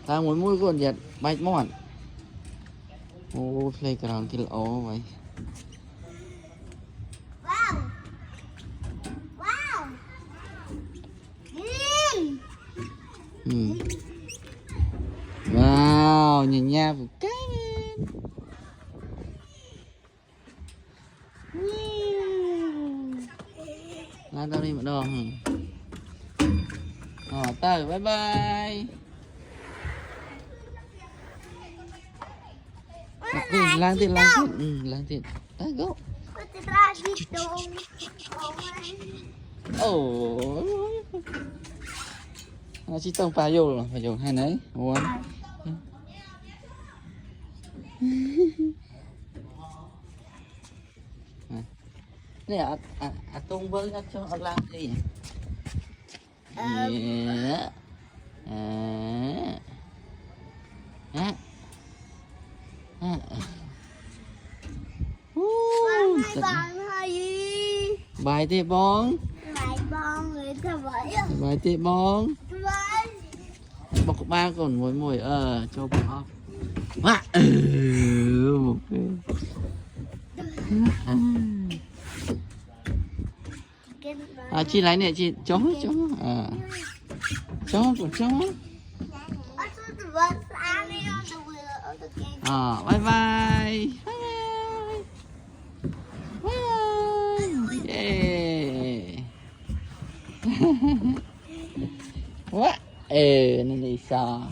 ta muốn mũi con giật bạch mòn ô play ground kia ố vậy wow nhìn nha một cái lan tao đi một đò tao bye bye lang tiền tao go nó chỉ tông pha vô rồi phải vô hai nấy ủa này tung với cho làm gì bài tê bóng bài tê bóng bọc ba còn mùi mùi cho bỏ quá một cái chị lấy này chị chó bye bye yeah what nên đi sao